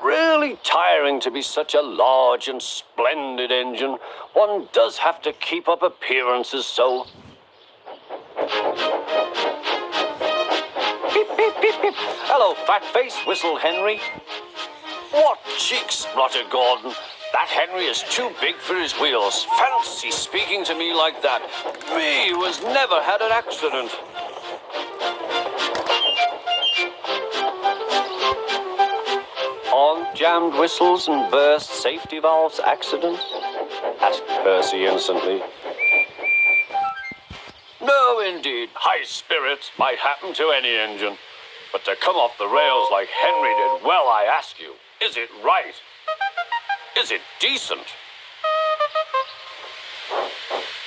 really tiring to be such a large and splendid engine. One does have to keep up appearances, so... Beep, beep, beep, beep. Hello, fat face, whistled Henry. What cheek, spluttered Gordon. That Henry is too big for his wheels. Fancy speaking to me like that. Me, who has never had an accident. On jammed whistles and burst safety valves accidents? Asked Percy innocently. No, indeed. High spirits might happen to any engine. But to come off the rails like Henry did, well, I ask you, is it right? Is it decent?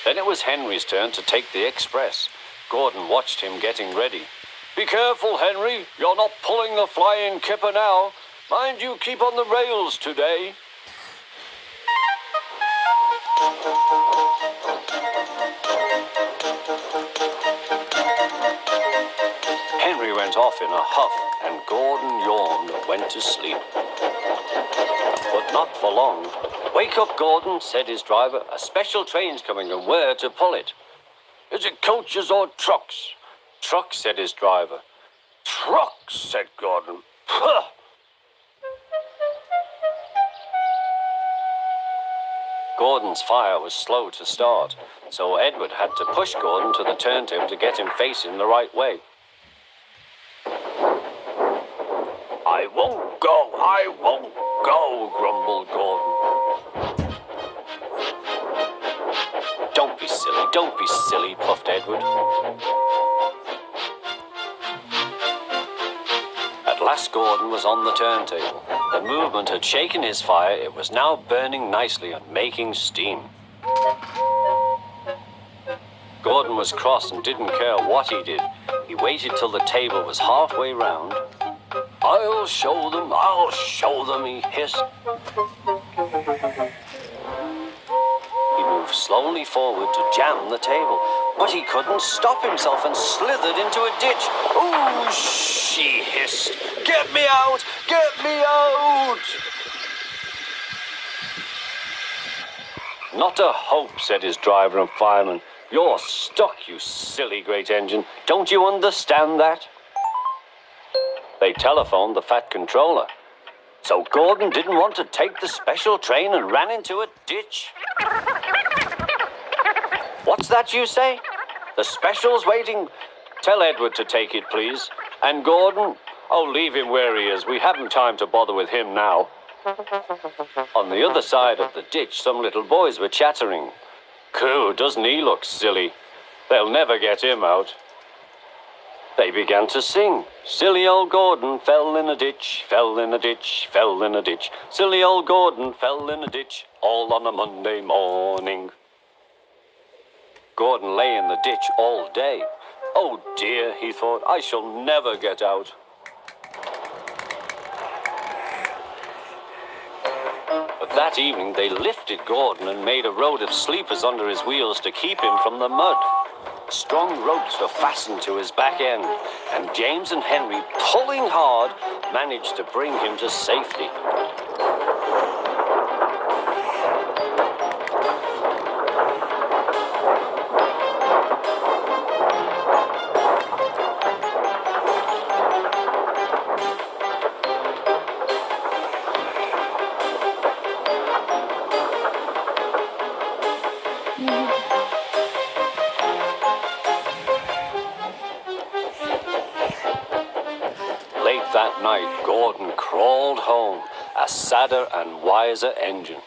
Then it was Henry's turn to take the express. Gordon watched him getting ready. Be careful, Henry. You're not pulling the flying kipper now. Mind you keep on the rails today. Henry went off in a huff, and Gordon yawned and went to sleep. But not for long. Wake up, Gordon, said his driver. A special train's coming, and where to pull it? Is it coaches or trucks? Trucks, said his driver. Trucks, said Gordon. Puh! Gordon's fire was slow to start, so Edward had to push Gordon to the turntable to get him facing the right way. I won't go, grumbled Gordon. Don't be silly, puffed Edward. At last Gordon was on the turntable. The movement had shaken his fire. It was now burning nicely and making steam. Gordon was cross and didn't care what he did. He waited till the table was halfway round. I'll show them, he hissed. He moved slowly forward to jam the table, but he couldn't stop himself and slithered into a ditch. Ooh, she hissed. Get me out! Get me out! Not a hope, said his driver and fireman. You're stuck, you silly great engine. Don't you understand that? They telephoned the Fat Controller. So Gordon didn't want to take the special train and ran into a ditch. What's that you say? The special's waiting. Tell Edward to take it, please. And Gordon? Oh, leave him where he is. We haven't time to bother with him now. On the other side of the ditch, some little boys were chattering. Coo, doesn't he look silly? They'll never get him out. They began to sing. Silly old Gordon fell in a ditch, fell in a ditch, fell in a ditch. Silly old Gordon fell in a ditch, all on a Monday morning. Gordon lay in the ditch all day. Oh dear, he thought, I shall never get out. But that evening they lifted Gordon and made a road of sleepers under his wheels to keep him from the mud. Strong ropes were fastened to his back end, and James and Henry, pulling hard, managed to bring him to safety. Late that night, Gordon crawled home, a sadder and wiser engine.